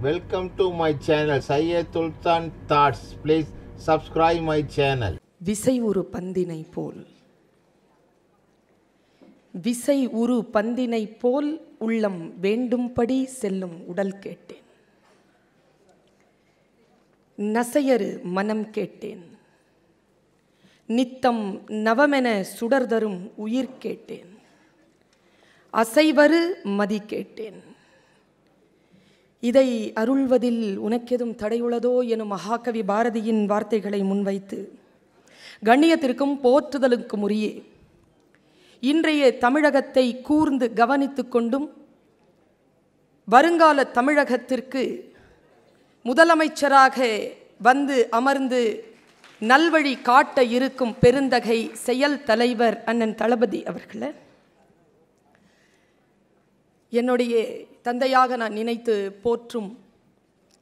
Welcome to my channel Syed Sultan Thoughts. Please subscribe my channel. விசை உரு பந்தினை போல் விசை உரு பந்தினை போல் உள்ளம் வேண்டும்படி செல்லும் உடல் கேட்டேன். நசையரு மனம் கேட்டேன். நித்தம் நவமென சுடர்தரும் உயிர் கேட்டேன். அசைவரு மதி கேட்டேன். இதை அருள்வதில் உனக்கெதும் தடையுள்ளதோ எனும் மகாகவி பாரதியின் வார்த்தைகளை முன்வைத்து கண்ணியத்திற்கும் போற்றுதலுக்கும் உரிய இன்றைய தமிழகத்தை கூர்ந்து கவனித்து கொண்டும் வருங்கால தமிழகத்திற்கு முதலமைச்சராக வந்து அமர்ந்து நல்வழி காட்ட இருக்கும் பெருந்தகை செயல் தலைவர் அண்ணன் தளபதி அவர்களே, என்னுடைய தந்தையாக நான் நினைத்து போற்றும்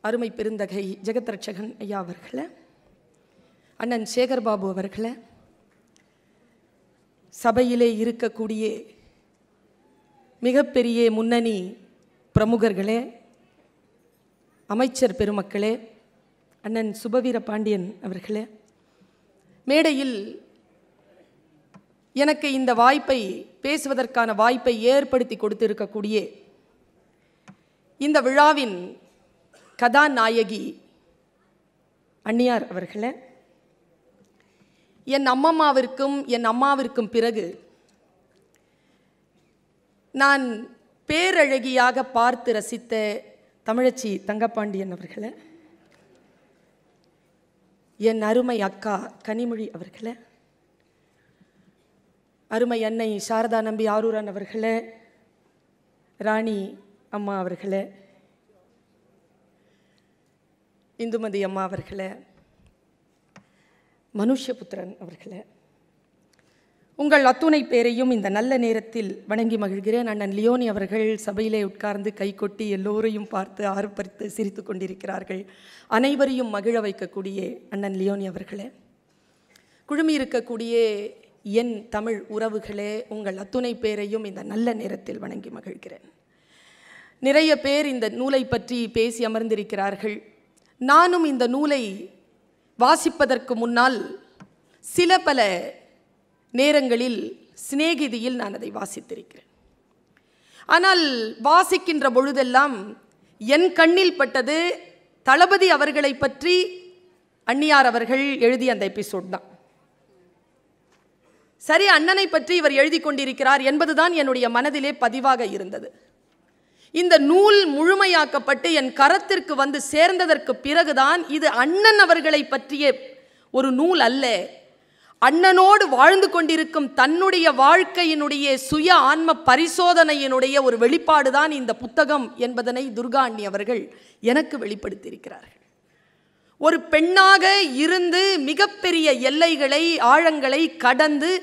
அருமை பெருந்தகை ஜெகத் ரட்சகன் ஐயா அவர்களே, அண்ணன் சேகர்பாபு அவர்களே, சபையிலே இருக்கக்கூடிய மிகப்பெரிய முன்னணி பிரமுகர்களே, அமைச்சர் பெருமக்களே, அண்ணன் சுபவீர பாண்டியன் அவர்களே, மேடையில் எனக்கு இந்த வாய்ப்பை பேசுவதற்கான வாய்ப்பை ஏற்படுத்தி கொடுத்திருக்கக்கூடிய இந்த விழாவின் கதாநாயகி அண்ணியார் அவர்களே, என் அம்மாவிற்கும் பிறகு நான் பேரழகியாக பார்த்து ரசித்த தமிழச்சி தங்கப்பாண்டியன் அவர்களே, என் அருமை அக்கா கனிமொழி அவர்களே, அருமை அன்னை சாரதா நம்பி ஆரூரன் அவர்களே, ராணி அம்மா அவர்களே, இந்துமதி அம்மா அவர்களே, மனுஷபுத்திரன் அவர்களே, உங்கள் அத்துணை பேரையும் இந்த நல்ல நேரத்தில் வணங்கி மகிழ்கிறேன். அண்ணன் லியோனி அவர்கள் சபையிலே உட்கார்ந்து கைகொட்டி எல்லோரையும் பார்த்து ஆர்ப்பரித்து சிரித்து கொண்டிருக்கிறார்கள். அனைவரையும் மகிழ வைக்கக்கூடிய அண்ணன் லியோனி அவர்களே, குழுமி இருக்கக்கூடிய என் தமிழ் உறவுகளே, உங்கள் அத்துணை பேரையும் இந்த நல்ல நேரத்தில் வணங்கி மகிழ்கிறேன். நிறைய பேர் இந்த நூலை பற்றி பேசி அமர்ந்திருக்கிறார்கள். நானும் இந்த நூலை வாசிப்பதற்கு முன்னால் சில பல நேரங்களில் சிநேகிதியில் நான் அதை வாசித்திருக்கிறேன். ஆனால் வாசிக்கின்ற பொழுதெல்லாம் என் கண்ணில் பட்டது தளபதி அவர்களை பற்றி அண்ணியார் அவர்கள் எழுதிய அந்த எபிசோட் தான். சரி, அண்ணனை பற்றி இவர் எழுதி கொண்டிருக்கிறார் என்பதுதான் என்னுடைய மனதிலே பதிவாக இருந்தது. இந்த நூல் முழுமையாக்கப்பட்டு என் கரத்திற்கு வந்து சேர்ந்ததற்கு பிறகுதான் இது அண்ணன் அவர்களை பற்றிய ஒரு நூல் அல்ல, அண்ணனோடு வாழ்ந்து கொண்டிருக்கும் தன்னுடைய வாழ்க்கையினுடைய சுய ஆன்ம பரிசோதனையினுடைய ஒரு வெளிப்பாடுதான் இந்த புத்தகம் என்பதனை துர்கா அண்ணி அவர்கள் எனக்கு வெளிப்படுத்தியிருக்கிறார்கள். ஒரு பெண்ணாக இருந்து மிகப்பெரிய எல்லைகளை ஆழங்களை கடந்து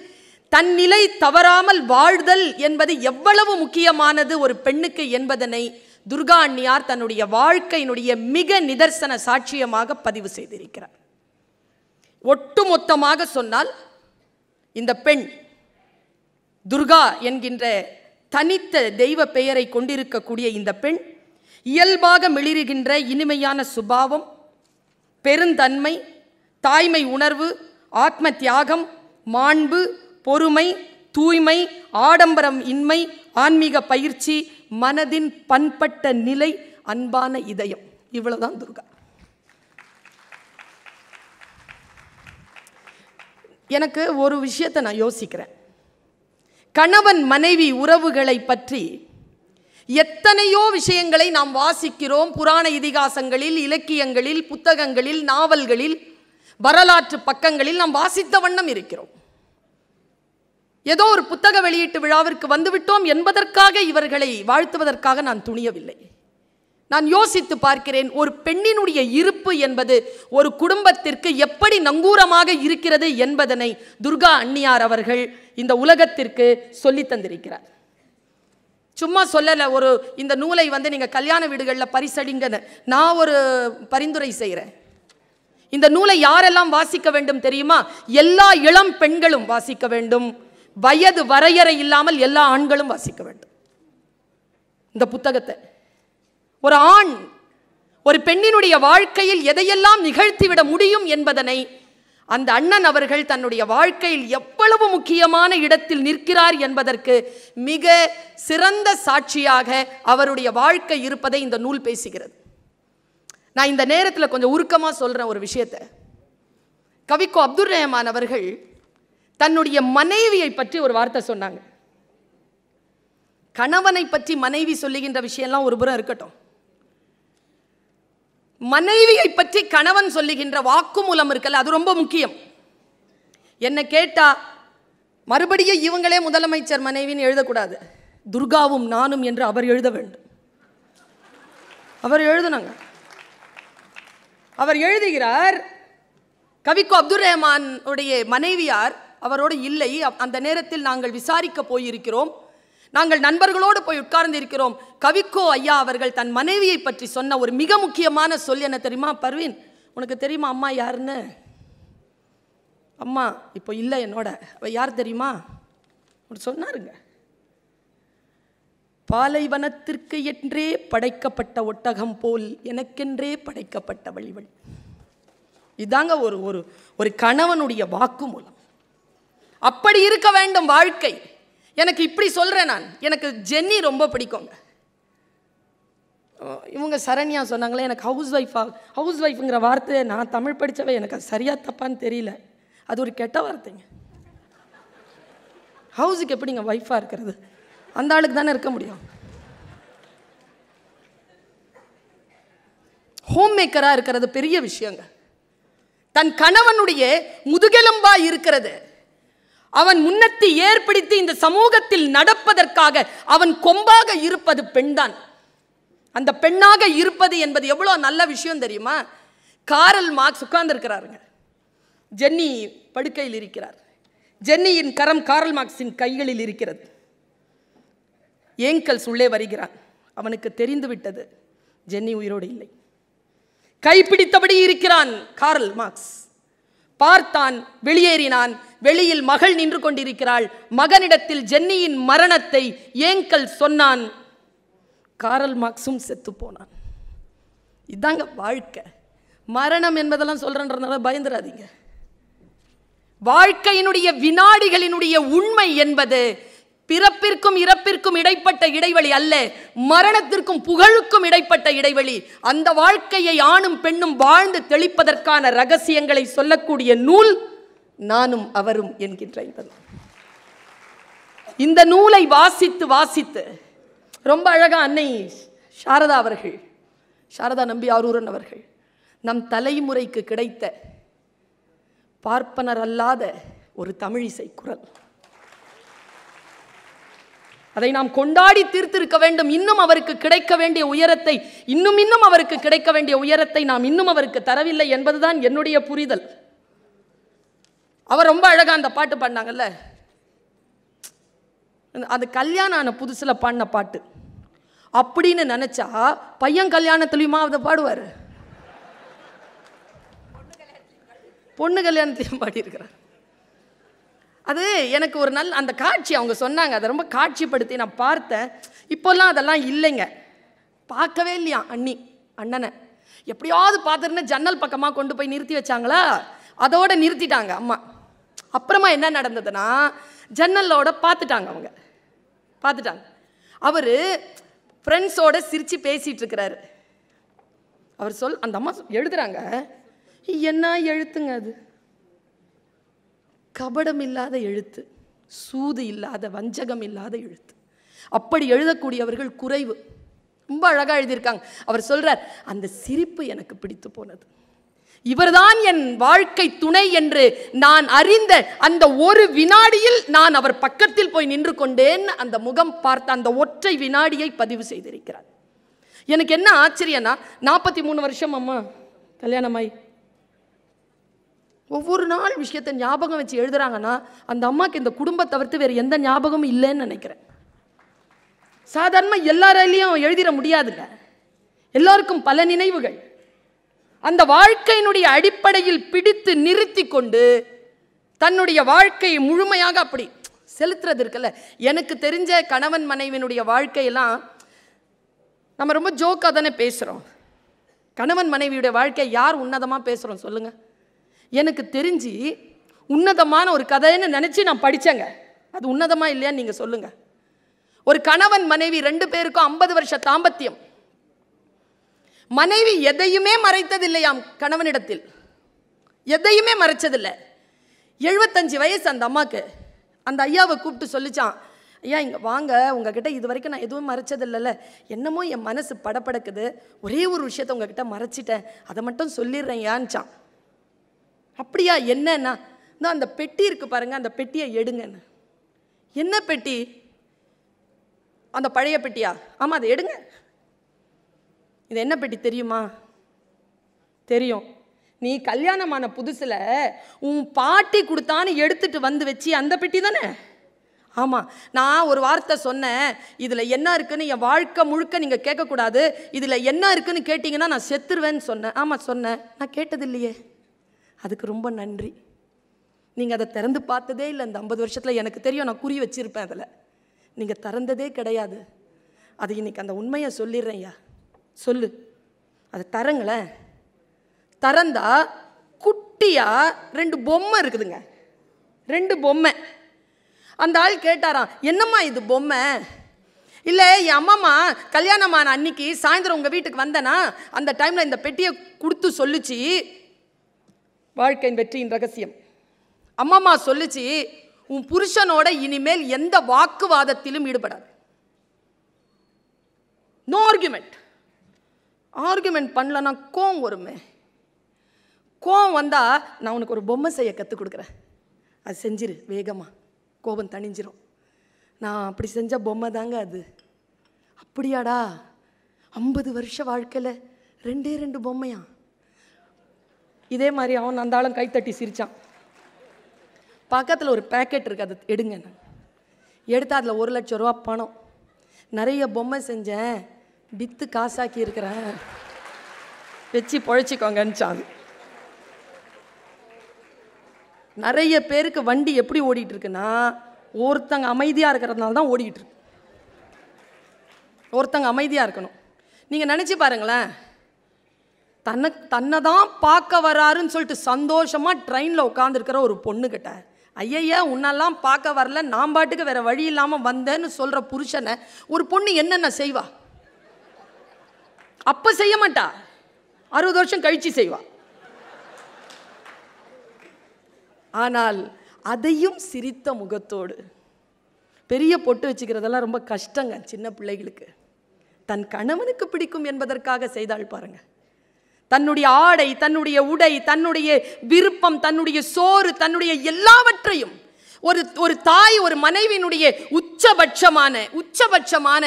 தன் நிலை தவறாமல் வாழ்தல் என்பது எவ்வளவு முக்கியமானது ஒரு பெண்ணுக்கு என்பதனை துர்கா அண்ணியார் தன்னுடைய வாழ்க்கையினுடைய மிக நிதர்சன சாட்சியமாக பதிவு செய்திருக்கிறார். ஒட்டுமொத்தமாக சொன்னால் இந்த பெண் துர்கா என்கின்ற தனித்த தெய்வ பெயரை கொண்டிருக்கக்கூடிய இந்த பெண் இயல்பாக மிளிருகின்ற இனிமையான சுபாவம், பெருந்தன்மை, தாய்மை உணர்வு, ஆத்ம தியாகம், மாண்பு, பொறுமை, தூய்மை, ஆடம்பரம் இன்மை, ஆன்மீக பயிற்சி, மனதின் பண்பட்ட நிலை, அன்பான இதயம், இவ்வளவுதான் துர்கா. எனக்கு ஒரு விஷயத்தை நான் யோசிக்கிறேன். கணவன் மனைவி உறவுகளை பற்றி எத்தனையோ விஷயங்களை நாம் வாசிக்கிறோம். புராண இதிகாசங்களில், இலக்கியங்களில், புத்தகங்களில், நாவல்களில், வரலாற்று பக்கங்களில் நாம் வாசித்த வண்ணம் இருக்கிறோம். ஏதோ ஒரு புத்தக வெளியீட்டு விழாவிற்கு வந்துவிட்டோம் என்பதற்காக இவர்களை வாழ்த்துவதற்காக நான் துணியவில்லை. நான் யோசித்து பார்க்கிறேன், ஒரு பெண்ணினுடைய இருப்பு என்பது ஒரு குடும்பத்திற்கு எப்படி நங்கூரமாக இருக்கிறது என்பதனை துர்கா அண்ணியார் அவர்கள் இந்த உலகத்திற்கு சொல்லி தந்திருக்கிறார். சும்மா சொல்லலை, ஒரு இந்த நூலை நீங்க கல்யாண வீடுகளில் பரிசளிங்கன்னு நான் ஒரு பரிந்துரை செய்கிறேன். இந்த நூலை யாரெல்லாம் வாசிக்க வேண்டும் தெரியுமா? எல்லா இளம் பெண்களும் வாசிக்க வேண்டும். வயது வரையறை இல்லாமல் எல்லா ஆண்களும் வாசிக்க வேண்டும் இந்த புத்தகத்தை. ஒரு ஆண் ஒரு பெண்ணினுடைய வாழ்க்கையில் எதையெல்லாம் நிகழ்த்திவிட முடியும் என்பதனை அந்த அண்ணன் அவர்கள் தன்னுடைய வாழ்க்கையில் எவ்வளவு முக்கியமான இடத்தில் நிற்கிறார் என்பதற்கு மிக சிறந்த சாட்சியாக அவருடைய வாழ்க்கை இருப்பதை இந்த நூல் பேசுகிறது. நான் இந்த நேரத்தில் கொஞ்சம் உருக்கமாக சொல்கிறேன் ஒரு விஷயத்தை. கவிக்கோ அப்துல் ரஹ்மான் அவர்கள் தன்னுடைய மனைவியை பற்றி ஒரு வார்த்தை சொன்னாங்க. கணவனை பற்றி மனைவி சொல்லுகின்ற விஷயம்லாம் ஒரு புறம் இருக்கட்டும், மனைவியை பற்றி கணவன் சொல்லுகின்ற வாக்குமூலம் இருக்கல, அது ரொம்ப முக்கியம். என்ன கேட்டா மறுபடியும் இவங்களே முதலமைச்சர் மனைவின்னு எழுதக்கூடாது, துர்காவும் நானும் என்று அவர் எழுத வேண்டும். அவர் எழுதுனாங்க, அவர் எழுதுகிறார். கவிக்கோ அப்துல் ரஹ்மான் உடைய மனைவியார் அவரோடு இல்லை. அந்த நேரத்தில் நாங்கள் விசாரிக்க போயிருக்கிறோம், நாங்கள் நண்பர்களோடு போய் உட்கார்ந்து இருக்கிறோம். கவிக்கோ ஐயா அவர்கள் தன் மனைவியை பற்றி சொன்ன ஒரு மிக முக்கியமான சொல் என்ன தெரியுமா? பர்வீன், உனக்கு தெரியுமா அம்மா யாருன்னு? அம்மா இப்போ இல்லை என்னோட, அவ யார் தெரியுமா சொன்னாருங்க. பாலைவனத்திற்கு என்றே படைக்கப்பட்ட ஒட்டகம் போல் எனக்கென்றே படைக்கப்பட்ட வழிவழி. இதாங்க ஒரு ஒரு ஒரு கணவனுடைய வாக்குமூலம். அப்படி இருக்க வேண்டும் வாழ்க்கை. எனக்கு இப்படி சொல்கிறேன் நான், எனக்கு ஜென்னி ரொம்ப பிடிக்குங்க. இவங்க சரண்யா சொன்னாங்களே, எனக்கு ஹவுஸ் ஒய்ஃபுங்கிற வார்த்தை நான் தமிழ் படித்தவை, எனக்கு அது சரியாக தப்பான்னு தெரியல, அது ஒரு கெட்ட வார்த்தைங்க. ஹவுஸுக்கு எப்படிங்க ஒய்ஃபாக இருக்கிறது? அந்த ஆளுக்கு தானே இருக்க முடியும். ஹோம் மேக்கராக இருக்கிறது பெரிய விஷயங்க. தன் கணவனுடைய முதுகெலும்பா இருக்கிறது. அவன் முன்னத்தை ஏற்படுத்தி இந்த சமூகத்தில் நடப்பதற்காக அவன் கொம்பாக இருப்பது பெண்தான். அந்த பெண்ணாக இருப்பது என்பது எவ்வளோ நல்ல விஷயம் தெரியுமா? காரல் மார்க்ஸ் உட்கார்ந்து இருக்கிறாருங்க, ஜென்னி படுக்கையில் இருக்கிறார். ஜென்னியின் கரம் காரல் மார்க்ஸின் கைகளில் இருக்கிறது. ஏங்கல்ஸ் உள்ளே வருகிறான். அவனுக்கு தெரிந்து விட்டது ஜென்னி உயிரோடு இல்லை. கைப்பிடித்தபடி இருக்கிறான் காரல் மார்க்ஸ். பார்த்தான், வெளியேறினான். வெளியில் மகள் நின்று கொண்டிருக்கிறாள். மகனிடத்தில் ஜென்னியின் மரணத்தை ஏங்கல் சொன்னான். காரல் மார்க்ஸும் செத்து போனான். இதாங்க வாழ்க்கை. மரணம் என்பதெல்லாம் சொல்றேன்றதுனால பயந்துராதீங்க. வாழ்க்கையினுடைய வினாடிகளினுடைய உண்மை என்பது பிறப்பிற்கும் இறப்பிற்கும் இடைப்பட்ட இடைவெளி அல்ல, மரணத்திற்கும் புகழுக்கும் இடைப்பட்ட இடைவெளி. அந்த வாழ்க்கையை ஆணும் பெண்ணும் வாழ்ந்து தெளிப்பதற்கான ரகசியங்களை சொல்லக்கூடிய நூல் நானும் அவரும் என்கின்ற இந்த நூலை வாசித்து வாசித்து ரொம்ப அழகா அன்னை சாரதா அவர்கள், சாரதா நம்பி ஆரூரன் அவர்கள் நம் தலைமுறைக்கு கிடைத்த பார்ப்பனர் அல்லாத ஒரு தமிழிசை குரல். அதை நாம் கொண்டாடி தீர்த்திருக்க வேண்டும். இன்னும் அவருக்கு கிடைக்க வேண்டிய உயரத்தை, இன்னும் அவருக்கு கிடைக்க வேண்டிய உயரத்தை நாம் இன்னும் அவருக்கு தரவில்லை என்பதுதான் என்னுடைய புரிதல். அவர் ரொம்ப அழகா அந்த பாட்டு பாடினாங்கல்ல, அது கல்யாணம் ஆன புதுசுல பாடின பாட்டு அப்படின்னு நினைச்சா பையன் கல்யாணத்துலயுமா அதை பாடுவார், பொண்ணு கல்யாணத்தையும் பாடியிருக்கிறார். அது எனக்கு ஒரு நல்ல அந்த காட்சி அவங்க சொன்னாங்க, அதை ரொம்ப காட்சிப்படுத்தி நான் பார்த்தேன். இப்போல்லாம் அதெல்லாம் இல்லைங்க, பார்க்கவே இல்லையா அண்ணனை எப்படியாவது பார்த்துருன்னு ஜன்னல் பக்கமாக கொண்டு போய் நிறுத்தி வச்சாங்களா, அதோட நிறுத்திட்டாங்க அம்மா. அப்புறமா என்ன நடந்ததுன்னா ஜன்னலோட பார்த்துட்டாங்க, அவங்க பார்த்துட்டாங்க. அவர் ஃப்ரெண்ட்ஸோட சிரித்து பேசிகிட்டு இருக்கிறாரு. அவர் அந்த அம்மா எழுதுறாங்க, என்ன எழுத்துங்க அது, கபடம் இல்லாத எழுத்து, சூது இல்லாத வஞ்சகம் இல்லாத எழுத்து. அப்படி எழுதக்கூடியவர்கள் குறைவு. ரொம்ப அழகாக எழுதியிருக்காங்க. அவர் சொல்றார், அந்த சிரிப்பு எனக்கு பிடித்து போனது, இவர்தான் என் வாழ்க்கை துணை என்று நான் அறிந்த அந்த ஒரு வினாடியில் நான் அவர் பக்கத்தில் போய் நின்று கொண்டேன். அந்த முகம் பார்த்த அந்த ஒற்றை வினாடியை பதிவு செய்திருக்கிறார். எனக்கு என்ன ஆச்சரியம்னா 43 வருஷம் அம்மா கல்யாணமாய் ஒவ்வொரு நாள் விஷயத்தை ஞாபகம் வச்சு எழுதுறாங்கன்னா அந்த அம்மாக்கு இந்த குடும்பத்தை தவிர்த்து வேறு எந்த ஞாபகமும் இல்லைன்னு நினைக்கிறேன். சாதாரணமாக எல்லாராலையும் எழுதிட முடியாதுங்க, எல்லாருக்கும் பல நினைவுகள். அந்த வாழ்க்கையினுடைய அடிப்படையில் பிடித்து நிறுத்தி கொண்டு தன்னுடைய வாழ்க்கையை முழுமையாக அப்படி செலுத்துறது இருக்குல்ல. எனக்கு தெரிஞ்ச கணவன் மனைவியினுடைய வாழ்க்கையெல்லாம் நம்ம ரொம்ப ஜோக்காக தானே பேசுகிறோம். கணவன் மனைவியுடைய வாழ்க்கை யார் உன்னதமாக பேசுகிறோம் சொல்லுங்கள். எனக்கு தெரிஞ்சு உன்னதமான ஒரு கதைன்னு நினச்சி நான் படித்தேங்க. அது உன்னதமாக இல்லையான்னு நீங்கள் சொல்லுங்கள். ஒரு கணவன் மனைவி 2 பேருக்கும் 50 வருஷ தாம்பத்தியம். மனைவி எதையுமே மறைத்ததில்லையாம் கணவனிடத்தில், எதையுமே மறைச்சதில்லை. 75 வயசு அந்த அம்மாவுக்கு. அந்த ஐயாவை கூப்பிட்டு சொல்லிச்சான், ஐயா இங்கே வாங்க, உங்ககிட்ட இது வரைக்கும் நான் எதுவும் மறைச்சதில்லைல்ல, என்னமோ என் மனசு படப்படக்குது, ஒரே ஒரு விஷயத்தை உங்ககிட்ட மறைச்சிட்டேன், அதை மட்டும் சொல்லிடுறேன் ஏன்ச்சான். அப்படியா, என்னன்னா நான் அந்த பெட்டி இருக்கு பாருங்க, அந்த பெட்டியை எடுங்கன்னு. என்ன பெட்டி? அந்த பழைய பெட்டியா? ஆமாம், அதை எடுங்க. இது என்ன பெட்டி தெரியுமா? தெரியும். நீ கல்யாணமான புதுசில் உன் பாட்டி கொடுத்தான்னு எடுத்துட்டு வந்து வச்சு அந்த பெட்டி தானே? ஆமாம். நான் ஒரு வார்த்தை சொன்னேன், இதில் என்ன இருக்குன்னு என் வாழ்க்கை முழுக்க நீங்கள் கேட்கக்கூடாது, இதில் என்ன இருக்குன்னு கேட்டிங்கன்னா நான் செத்துருவேன்னு சொன்னேன். ஆமாம் சொன்னேன். நான் கேட்டதில்லையே, அதுக்கு ரொம்ப நன்றி. நீங்கள் அதை திறந்து பார்த்ததே இல்லை இந்த 50 வருஷத்தில். எனக்கு தெரியும், நான் குறி வச்சுருப்பேன் அதில். நீங்கள் திறந்ததே கிடையாது. அது இன்னைக்கு அந்த உண்மையை சொல்லிடுறேன். ஐயா சொல்லு, அதை தரங்களேன். திறந்தா குட்டியாக 2 பொம்மை இருக்குதுங்க, 2 பொம்மை. அந்த ஆள் கேட்டாராம், என்னம்மா இது பொம்மை? இல்லை, என் அம்மாம்மா கல்யாணமான அன்னைக்கு சாயந்தரம் உங்கள் வீட்டுக்கு வந்தேன்னா அந்த டைமில் இந்த பெட்டியை கொடுத்து சொல்லிச்சு, வாழ்க்கையின் வெற்றியின் ரகசியம். அம்மாம்மா சொல்லிச்சு, உன் புருஷனோட இனிமேல் எந்த வாக்குவாதத்திலும் ஈடுபடாது. No argument. ஆர்குமெண்ட் பண்ணலன்னா கோவம் வருமே. கோவம் வந்தால் நான் உனக்கு ஒரு பொம்மை செய்ய கற்றுக் கொடுக்குறேன், அது செஞ்சிரு, வேகமாக கோபம் தணிஞ்சிரும். நான் அப்படி செஞ்ச பொம்மை தாங்க அது. அப்படியாடா? 50 வருஷ வாழ்க்கையில் 2 பொம்மையா? இதே மாதிரி அவன் அந்த ஆளும் கைத்தட்டி சிரித்தான். பக்கத்தில் ஒரு பேக்கெட் இருக்குது, அதை எடுங்க. நான் எடுத்து அதில் 1 லட்சம் ரூபா பணம், நிறைய பொம்மை செஞ்சேன், விற்று காசாக்கி இருக்கிறேன், வச்சு பொழைச்சிக்கோங்கன்னுச்சான். நிறைய பேருக்கு வண்டி எப்படி ஓடிட்டு இருக்குன்னா, ஒருத்தங்க அமைதியாக இருக்கிறதுனால தான் ஓடிக்கிட்டு இருக்கு. ஒருத்தங்க அமைதியாக இருக்கணும். நீங்கள் நினச்சி பாருங்களேன், தன்னை தான் பார்க்க வராருன்னு சொல்லிட்டு சந்தோஷமாக ட்ரெயினில் உட்காந்துருக்கிற ஒரு பொண்ணுக்கிட்ட, ஐயா உன்னெல்லாம் பார்க்க வரல, நான் பாட்டுக்கு வேறு வழி இல்லாமல் வந்தேன்னு சொல்கிற புருஷனை ஒரு பொண்ணு என்னென்ன செய்வா? அப்போ செய்ய மாட்டா, 60 வருஷம் கழிச்சு செய்வா. ஆனால் அதையும் சிரித்த முகத்தோடு, பெரிய பொட்டு வச்சுக்கிறதெல்லாம் ரொம்ப கஷ்டங்க சின்ன பிள்ளைகளுக்கு, தன் கணவனுக்கு பிடிக்கும் என்பதற்காக செய்தாள் பாருங்க. தன்னுடைய ஆடை, தன்னுடைய உடை, தன்னுடைய விருப்பம், தன்னுடைய சோறு, தன்னுடைய எல்லாவற்றையும் ஒரு தாய், ஒரு மனைவியினுடைய உச்சபட்சமான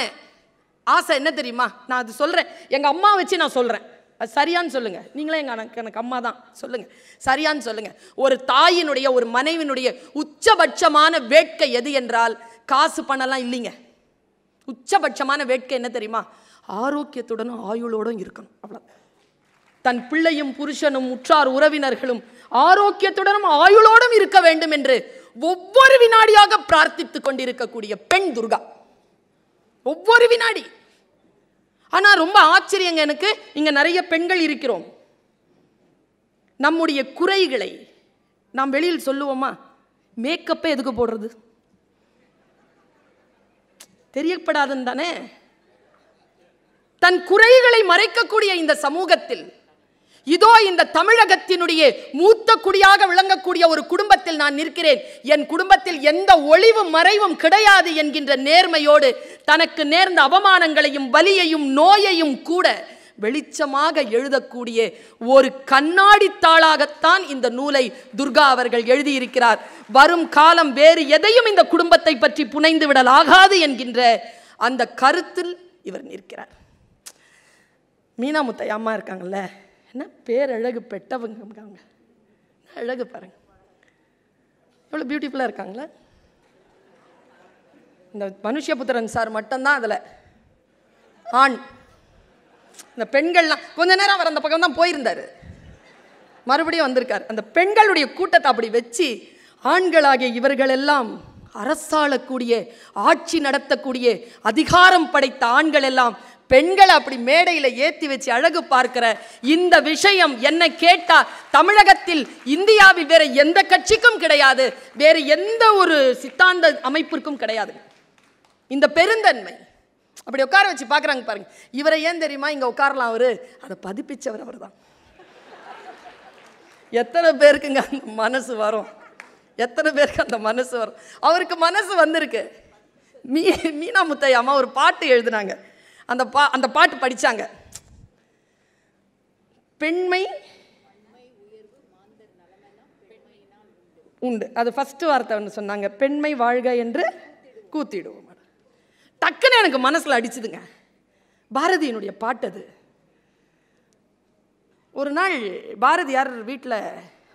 ஆசை என்ன தெரியுமா? நான் அது சொல்றேன், எங்க அம்மா வச்சு நான் சொல்றேன், அது சரியான்னு சொல்லுங்க. நீங்களே எனக்கு அம்மா தான், சொல்லுங்க சரியான்னு சொல்லுங்க. ஒரு தாயினுடைய, ஒரு மனைவியினுடைய உச்சபட்சமான வேட்கை எது என்றால் காசு பணம்லாம் இல்லைங்க. உச்சபட்சமான வேட்கை என்ன தெரியுமா? ஆரோக்கியத்துடனும் ஆயுளோடும் இருக்கணும், அவ்வளோ. தன் பிள்ளையும் புருஷனும் உற்றார் உறவினர்களும் ஆரோக்கியத்துடனும் ஆயுளோடும் இருக்க வேண்டும் என்று ஒவ்வொரு வினாடியாக பிரார்த்தித்துக் கொண்டிருக்கக்கூடிய பெண் துர்கா, ஒவ்வொரு வினாடி. ஆனா ரொம்ப ஆச்சரியங்க எனக்கு, இங்க நிறைய பெண்கள் இருக்கிறோம், நம்முடைய குறைகளை நாம் வெளியில் சொல்லுவோமா? மேக்கப்பே எதுக்கு போடுறது? தெரியப்படாதுன்னு தானே. தன் குறைகளை மறைக்கக்கூடிய இந்த சமூகத்தில், இதோ இந்த தமிழகத்தினுடைய மூத்த குடியாக விளங்கக்கூடிய ஒரு குடும்பத்தில் நான் நிற்கிறேன். என் குடும்பத்தில் எந்த ஒளிவும் மறைவும் கிடையாது என்கின்ற நேர்மையோடு தனக்கு நேர்ந்த அவமானங்களையும் வலியையும் நோயையும் கூட வெளிச்சமாக எழுதக்கூடிய ஒரு கண்ணாடி தாளாகத்தான் இந்த நூலை துர்கா அவர்கள் எழுதியிருக்கிறார். வரும் காலம் வேறு எதையும் இந்த குடும்பத்தை பற்றி புனைந்து விடலாகாது என்கின்ற அந்த கருத்தில் இவர் நிற்கிறார். மீனாமுத்தை அம்மா இருக்காங்கல்ல, என்ன பேரழகு பெட்டவங்க, அழகு பாருங்க, எவ்வளோ பியூட்டிஃபுல்லாக இருக்காங்களே. இந்த மனுஷபுத்திரன் சார் மட்டும்தான் அதில் ஆண். இந்த பெண்கள்லாம் கொஞ்ச நேரம் அவர் அந்த பக்கம் தான் போயிருந்தார், மறுபடியும் வந்திருக்கார். அந்த பெண்களுடைய கூட்டத்தை அப்படி வச்சு ஆண்களாகிய இவர்கள் எல்லாம் அரசாளக்கூடிய, ஆட்சி நடத்தக்கூடிய அதிகாரம் படைத்த ஆண்கள் எல்லாம் பெண்களை அப்படி மேடையில் ஏற்றி வச்சு அழகு பார்க்கிற இந்த விஷயம் என்ன கேட்டா தமிழகத்தில், இந்தியாவில் வேற எந்த கட்சிக்கும் கிடையாது, வேற எந்த ஒரு சித்தாந்த அமைப்பிற்கும் கிடையாது. இந்த பெருந்தன்மை அப்படி உட்கார வச்சு பார்க்குறாங்க பாருங்க. இவரை ஏன் தெரியுமா இங்கே உட்காரலாம்? அவரு அதை பதிப்பிச்சவர் அவர் தான். எத்தனை பேருக்குங்க அந்த மனசு வரும்? எத்தனை பேருக்கு அந்த மனசு வரும்? அவருக்கு மனசு வந்திருக்கு. மீனா முத்தையா அம்மா ஒரு பாட்டு எழுதுனாங்க. அந்த பாட்டு படிச்சாங்க. பெண்மை உண்டு, அது ஃபர்ஸ்ட் வார்த்தை ஒன்று சொன்னாங்க, பெண்மை வாழ்க என்று கூத்திடுவோம். டக்குன்னு எனக்கு மனசுல அடிச்சுதுங்க. பாரதியினுடைய பாட்டு அது. ஒரு நாள் பாரதியார் வீட்டில்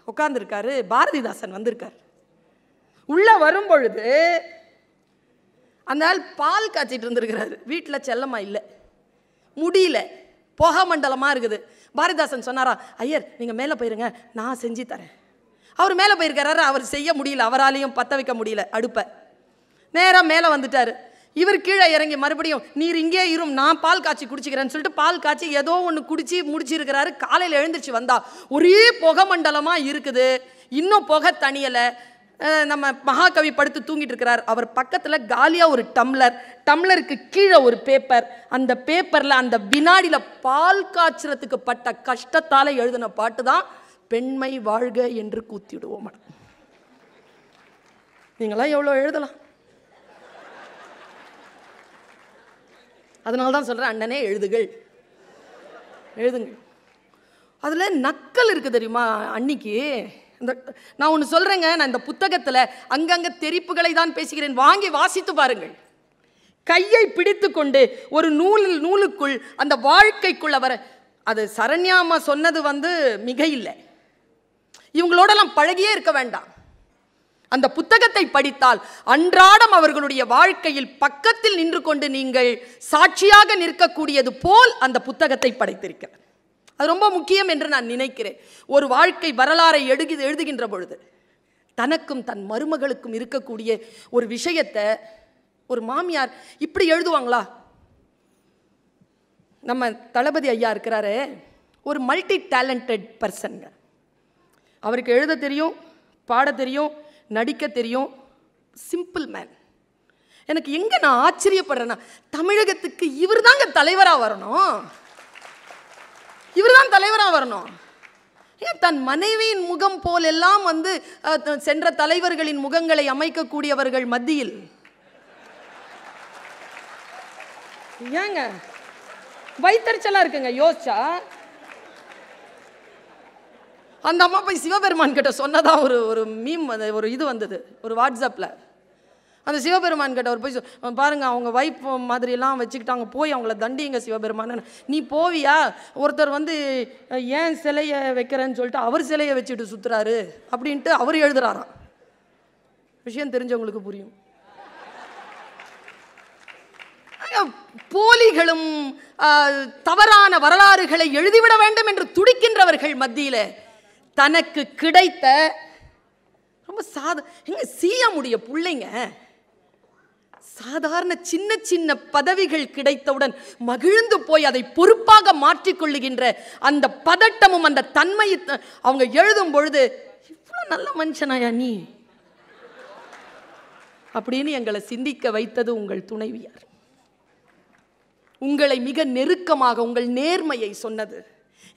உட்கார்ந்துருக்காரு. பாரதிதாசன் வந்திருக்கார். உள்ள வரும் பொழுது அந்த ஆள் பால் காய்ச்சிட்டு இருந்திருக்கிறாரு. வீட்டில் செல்லமா இல்லை, முடியல, புகை மண்டலமாக இருக்குது. பாரதிதாசன் சொன்னாரா, ஐயர் நீங்கள் மேலே போயிருங்க, நான் செஞ்சு தரேன். அவர் மேலே போயிருக்கிறாரு. அவர் செய்ய முடியல, அவராலையும் பற்ற வைக்க முடியல அடுப்பை. நேராக மேலே வந்துட்டார். இவர் கீழே இறங்கி மறுபடியும் நீர் இங்கே இரும், நான் பால் காய்ச்சி குடிச்சிக்கிறேன்னு சொல்லிட்டு பால் காய்ச்சி ஏதோ ஒன்று குடிச்சு முடிச்சிருக்கிறாரு. காலையில் எழுந்திரிச்சு வந்தா ஒரே புகை மண்டலமாக இருக்குது. இன்னும் புகை தனியலை. நம்ம மகாகவி படுத்து தூங்கிட்டு இருக்கிறார். அவர் பக்கத்தில் காலியாக ஒரு டம்ளருக்கு கீழே ஒரு பேப்பர். அந்த பேப்பரில் அந்த வினாடியில் பால் காய்ச்சறதுக்கு பட்ட கஷ்டத்தால் எழுதின பாட்டு தான் பெண்மை வாழ்க என்று கூத்திடுவோம். நீங்களாம் எவ்வளோ எழுதலாம். அதனால தான் சொல்கிறேன், அண்ணனே எழுதுங்கள், எழுதுங்கள். அதில் நக்கல் இருக்குது தெரியுமா அன்னைக்கு. நான் ஒன்று சொல்கிறேங்க, நான் இந்த புத்தகத்தில் அங்கங்கே தெரிப்புகளை தான் பேசுகிறேன், வாங்கி வாசித்து பாருங்கள். கையை பிடித்து கொண்டு ஒரு நூலுக்குள் அந்த வாழ்க்கைக்குள்ள வர, அது சரண்யாமா சொன்னது மிக இல்லை. இவங்களோடலாம் பழகியே இருக்க வேண்டாம். அந்த புத்தகத்தை படித்தால் அன்றாடம் அவர்களுடைய வாழ்க்கையில் பக்கத்தில் நின்று கொண்டு நீங்கள் சாட்சியாக நிற்கக்கூடியது போல் அந்த புத்தகத்தை படைத்திருக்கிறார். அது ரொம்ப முக்கியம் என்று நான் நினைக்கிறேன். ஒரு வாழ்க்கை வரலாறை எழுதுகின்ற பொழுது தனக்கும் தன் மருமகளுக்கும் இருக்கக்கூடிய ஒரு விஷயத்தை ஒரு மாமியார் இப்படி எழுதுவாங்களா? நம்ம தளபதி ஐயா இருக்கிறாரு, ஒரு மல்டி டேலண்டட் பர்சன்ங்க. அவருக்கு எழுத தெரியும், பாட தெரியும், நடிக்க தெரியும். Simple man. எனக்கு எங்க நான் ஆச்சரியப்படுறேன்னா, தமிழகத்துக்கு இவர் தாங்க தலைவராக வரணும். இவர் தான் தலைவராக வரணும். ஏன் தன் மனைவியின் முகம் போலெல்லாம் சென்ற தலைவர்களின் முகங்களை அமைக்கக்கூடியவர்கள் மத்தியில் ஏங்க வைத்தறிச்சலா இருக்குங்க யோசிச்சா. அந்த அம்மா போய் சிவபெருமான் கிட்ட சொன்னதா ஒரு மீம், ஒரு இது வந்தது ஒரு வாட்ஸ்அப்பில். அந்த சிவபெருமான் கிட்ட ஒரு போய் பாருங்க, அவங்க வைப் மாதிரிலாம் வச்சுக்கிட்டாங்க, போய் அவங்கள தண்டிங்க சிவபெருமான். நீ போவியா? ஒருத்தர் ஏன் சிலையை வைக்கிறேன்னு சொல்லிட்டு அவர் சிலையை வச்சுட்டு சுற்றுறாரு அப்படின்ட்டு அவர் எழுதுறாராம். விஷயம் தெரிஞ்சவங்களுக்கு புரியும். போலிகளும் தவறான வரலாறுகளை எழுதிவிட வேண்டும் என்று துடிக்கின்றவர்கள் மத்தியில் தனக்கு கிடைத்த ரொம்ப சீயமுடைய பிள்ளைங்க சாதாரண சின்ன சின்ன பதவிகள் கிடைத்தவுடன் மகிழ்ந்து போய் அதை பொறுப்பாக மாற்றிக்கொள்ளுகின்ற அந்த பதட்டமும் அந்த தன்மையை அவங்க எழுதும் பொழுது, இவ்வளவு நல்ல மனுஷனாயா நீ அப்படின்னு எங்களை சிந்திக்க வைத்தது உங்கள் துணைவியார். உங்களை மிக நெருக்கமாக உங்கள் நேர்மையை சொன்னது.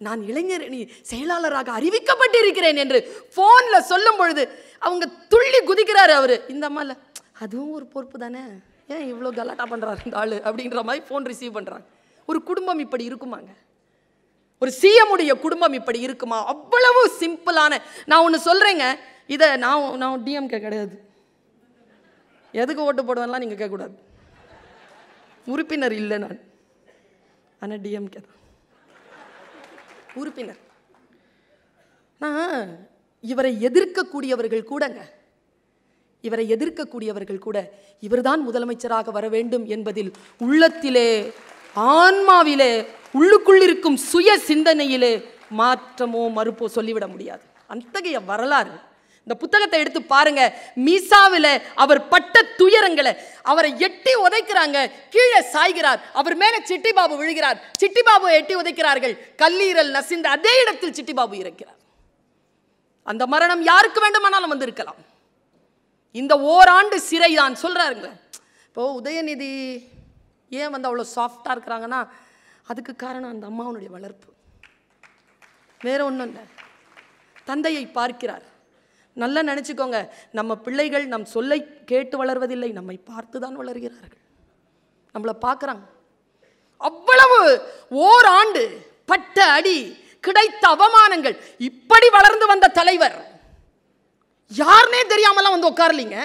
நான் இளைஞரணி செயலாளராக அறிவிக்கப்பட்டிருக்கிறேன் என்று போன்ல சொல்லும் பொழுது அவங்க துள்ளி குதிக்கிறாரு. அவரு இந்த அம்மால அதுவும் ஒரு பொறுப்பு தானே, ஏன் இவ்வளோ கலாட்டா பண்றாரு இந்த ஆளு அப்படின்ற மாதிரி போன் ரிசீவ் பண்றாங்க. ஒரு குடும்பம் இப்படி இருக்குமாங்க? ஒரு சிஎம்முடைய குடும்பம் இப்படி இருக்குமா? அவ்வளவு சிம்பிளான. நான் ஒன்று சொல்றேங்க, இதை நான் டிஎம்கே கிடையாது, எதுக்கு ஓட்டு போடுவேன்லாம் நீங்க கேட்கக்கூடாது. உறுப்பினர் இல்லை நான், ஆனால் டிஎம்கே தான் உறுப்பினர். இவரை எதிர்க்கக்கூடியவர்கள் கூடங்க, இவரை எதிர்க்கக்கூடியவர்கள் கூட இவர்தான் முதலமைச்சராக வர வேண்டும் என்பதில் உள்ளத்திலே, ஆன்மாவிலே, உள்ளுக்குள்ளிருக்கும் சுய சிந்தனையிலே மாற்றமோ மறுப்போ சொல்லிவிட முடியாது. அத்தகைய வரலாறு இந்த புத்தகத்தை எடுத்து பாருங்க. மீசாவில் அவர் பட்ட துயரங்களை, அவரை எட்டி உதைக்கிறாங்க, கீழே சாய்கிறார், அவர் மேல சிட்டி பாபு விழுகிறார், சிட்டி பாபு எட்டி உதைக்கிறார்கள், கல்லீரல் நசிந்த அதே இடத்தில் சிட்டி பாபு இறக்கிறார். அந்த மரணம் யாருக்கு வேண்டுமானாலும் வந்து இருக்கலாம். இந்த ஓராண்டு சிறை தான் சொல்றாருங்க. இப்போ உதயநிதி ஏன் வந்து அவ்வளோ சாஃப்டா இருக்கிறாங்கன்னா அதுக்கு காரணம் அந்த அம்மாவுடைய வளர்ப்பு, வேற ஒன்றும் இல்லை. தந்தையை பார்க்கிறார். நல்லா நினச்சிக்கோங்க, நம்ம பிள்ளைகள் நம் சொல்லை கேட்டு வளர்வதில்லை, நம்மை பார்த்து தான் வளர்கிறார்கள். நம்மளை பார்க்குறாங்க. அவ்வளவு ஓராண்டு பட்ட அடி, கிடைத்த அவமானங்கள், இப்படி வளர்ந்து வந்த தலைவர் யாருனே தெரியாமலாம் வந்து உட்காரலிங்க,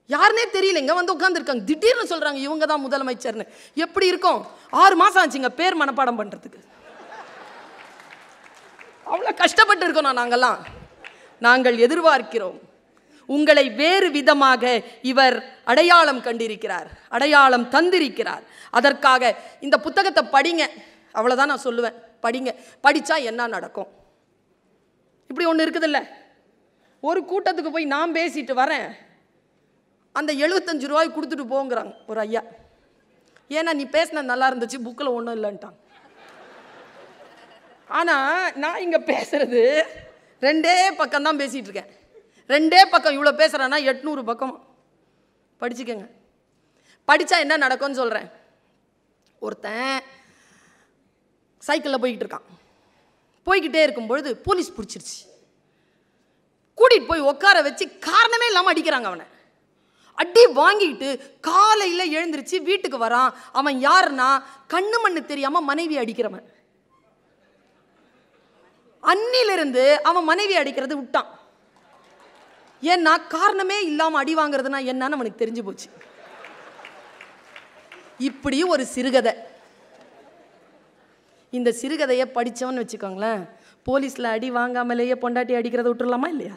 யாருனே தெரியலைங்க, வந்து உட்காந்துருக்காங்க. திடீர்னு சொல்றாங்க இவங்க தான் முதலமைச்சர்னு. எப்படி இருக்கும்? 6 மாசம் ஆச்சுங்க பேர் மனப்பாடம் பண்றதுக்கு. அவ்வளோ கஷ்டப்பட்டு இருக்கோம் நாங்கெல்லாம். நாங்கள் எதிர்பார்க்கிறோம். உங்களை வேறு விதமாக இவர் அடையாளம் கண்டிருக்கிறார், அடையாளம் தந்திருக்கிறார். அதற்காக இந்த புத்தகத்தை படிங்க, அவ்வளோதான் நான் சொல்லுவேன். படிங்க, படித்தா என்ன நடக்கும். இப்படி ஒன்று இருக்குதில்ல, ஒரு கூட்டத்துக்கு போய் நான் பேசிட்டு வரேன், அந்த 75 ரூபாய் கொடுத்துட்டு போங்கிறாங்க ஒரு ஐயா. ஏன்னா நீ பேசின நல்லா இருந்துச்சு, புக்கில் ஒன்றும் இல்லைன்ட்டான். ஆனால் நான் இங்கே பேசுறது 2 பக்கம் தான் பேசிகிட்டு இருக்கேன். 2 பக்கம் இவ்வளோ பேசுகிறேன்னா 800 பக்கம் படிச்சுக்கங்க. படித்தா என்ன நடக்கும்னு சொல்கிறேன். ஒருத்தன் சைக்கிளில் போய்கிட்டு இருக்கான். போய்கிட்டே இருக்கும்பொழுது போலீஸ் பிடிச்சிருச்சு. கூட்டிகிட்டு போய் உட்கார வச்சு காரணமே இல்லாமல் அடிக்கிறாங்க. அவனை அடி வாங்கிட்டு காலையில் எழுந்திருச்சு வீட்டுக்கு வரான். அவன் யாருன்னா கண்ணு மண்ணு தெரியாமல் மனைவி அடிக்கிறவன். அன்னிலிருந்து அவன் மனைவி அடிக்கிறது விட்டான். ஏன்னா காரணமே இல்லாமல் அடி வாங்குறதுனா என்னன்னு அவனுக்கு தெரிஞ்சு போச்சு. இப்படி ஒரு சிறுகதை. இந்த சிறுகதையை படித்தவன்னு வச்சுக்கோங்களேன், போலீஸில் அடி வாங்காமலேயே பொண்டாட்டி அடிக்கிறத விட்டுடலாமா இல்லையா?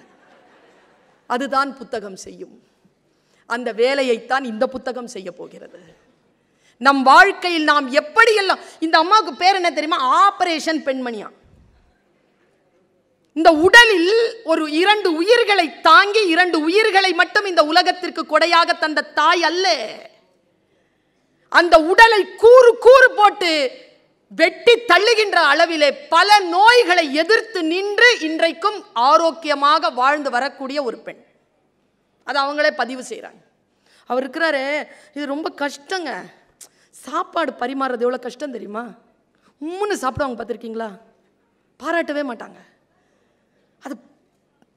அதுதான் புத்தகம் செய்யும். அந்த வேலையைத்தான் இந்த புத்தகம் செய்ய போகிறது. நம் வாழ்க்கையில் நாம் எப்படியெல்லாம், இந்த அம்மாவுக்கு பேர் என்ன தெரியுமா? ஆபரேஷன் பெண்மணியா. இந்த உடலில் ஒரு 2 உயிர்களை தாங்கி 2 உயிர்களை மட்டும் இந்த உலகத்திற்கு கொடையாக தந்த தாய் அல்ல. அந்த உடலை கூறு கூறு போட்டு வெட்டி தள்ளுகின்ற அளவிலே பல நோய்களை எதிர்த்து நின்று இன்றைக்கும் ஆரோக்கியமாக வாழ்ந்து வரக்கூடிய ஒரு பெண். அது அவங்களே பதிவு செய்கிறாங்க. அவர் இருக்கிறாரு, இது ரொம்ப கஷ்டங்க. சாப்பாடு பரிமாறுறது எவ்வளோ கஷ்டம் தெரியுமா? உம்முன்னு சாப்பிடுவாங்க, பார்த்துருக்கீங்களா? பாராட்டவே மாட்டாங்க. அது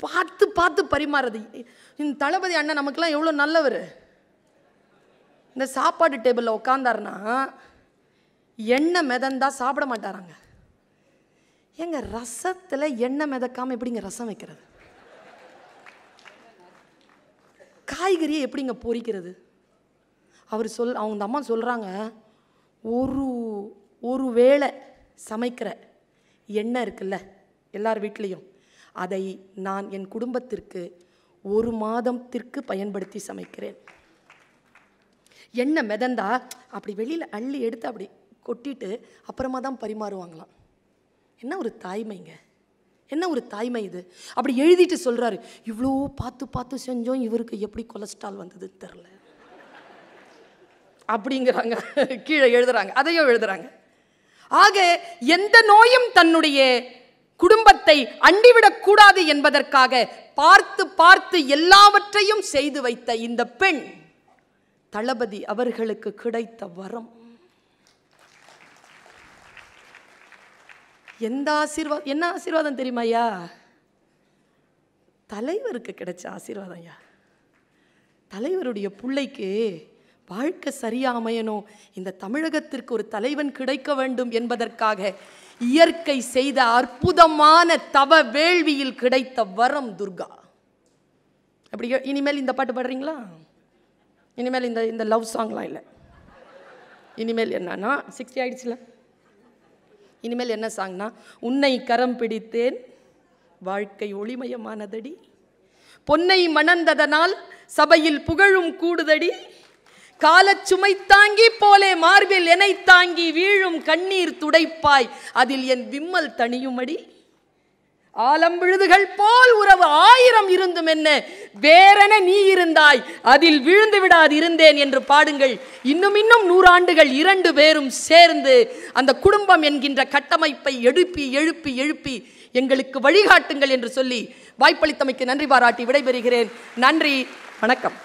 பார்த்து பார்த்து பரிமாறுறது. இந்த தளபதி அண்ணன் நமக்கெல்லாம் எவ்வளோ நல்லவர். இந்த சாப்பாடு டேபிளில் உட்காந்தாருன்னா எண்ணெய் மிதந்தா சாப்பிட மாட்டாராங்க. ஏங்க ரசத்தில் எண்ணெய் மிதக்காமல் எப்படிங்க ரசம் வைக்கிறது? காய்கறியை எப்படிங்க பொரிக்கிறது? அவங்க அம்மா சொல்கிறாங்க, ஒரு வேளை சமைக்கிற எண்ணெய் இருக்குல்ல எல்லார் வீட்லேயும், அதை நான் என் குடும்பத்திற்கு 1 மாதத்திற்கு பயன்படுத்தி சமைக்கிறேன். எண்ணெய் மிதந்தா அப்படி வெளியில் அள்ளி எடுத்து அப்படி கொட்டிட்டு அப்புறமா தான் பரிமாறுவாங்களாம். என்ன ஒரு தாய்மைங்க, என்ன ஒரு தாய்மை இது. அப்படி எழுதிட்டு சொல்கிறாரு, இவ்வளோ பார்த்து பார்த்து செஞ்சோம், இவருக்கு எப்படி கொலஸ்ட்ரால் வந்ததுன்னு தெரில அப்படிங்கிறாங்க. கீழே எழுதுறாங்க, அதையும் எழுதுறாங்க. ஆக எந்த நோயும் தன்னுடைய குடும்பத்தை அண்டிவிடக்கூடாது என்பதற்காக பார்த்து பார்த்து எல்லாவற்றையும் செய்து வைத்த இந்த பெண் தளபதி அவர்களுக்கு கிடைத்த வரம். என்ன ஆசீர்வாதம் தெரியுமா ஐயா? தலைவருக்கு கிடைச்ச ஆசீர்வாதம் ஐயா. தலைவருடைய பிள்ளைக்கு வாழ்க்கை சரியா அமையணும், இந்த தமிழகத்திற்கு ஒரு தலைவன் கிடைக்க வேண்டும் என்பதற்காக இயற்கை செய்த அற்புதமான தவ வேள்வியில் கிடைத்த வரம் துர்கா. அப்படி இனிமேல் இந்த பாட்டு பாடுறீங்களா? இனிமேல் இந்த லவ் சாங்லாம் இல்லை. இனிமேல் என்னன்னா 60 ஆயிடுச்சுல, இனிமேல் என்ன சாங்னா, உன்னை கரம் பிடித்தேன் வாழ்க்கை ஒளிமயமானதடி, பொன்னை மணந்ததனால் சபையில் புகழும் கூடுதடி, காலச்சுமை தாங்கி போலே மார்பில் என்னை தாங்கி வீழும் கண்ணீர் துடைப்பாய், அதில் என் விம்மல் தனியுமடி. ஆலம்பிழுதுகள் போல் உறவு 1000 இருந்தும் என்ன, வேறென நீ இருந்தாய் அதில் விழுந்து விடாது இருந்தேன் என்று பாடுங்கள். இன்னும் 100 ஆண்டுகள் 2 பேரும் சேர்ந்து அந்த குடும்பம் என்கின்ற கட்டமைப்பை எழுப்பி எழுப்பி எழுப்பி எங்களுக்கு வழிகாட்டுங்கள் என்று சொல்லி வாய்ப்பளித்தமைக்கு நன்றி பாராட்டி விடைபெறுகிறேன். நன்றி, வணக்கம்.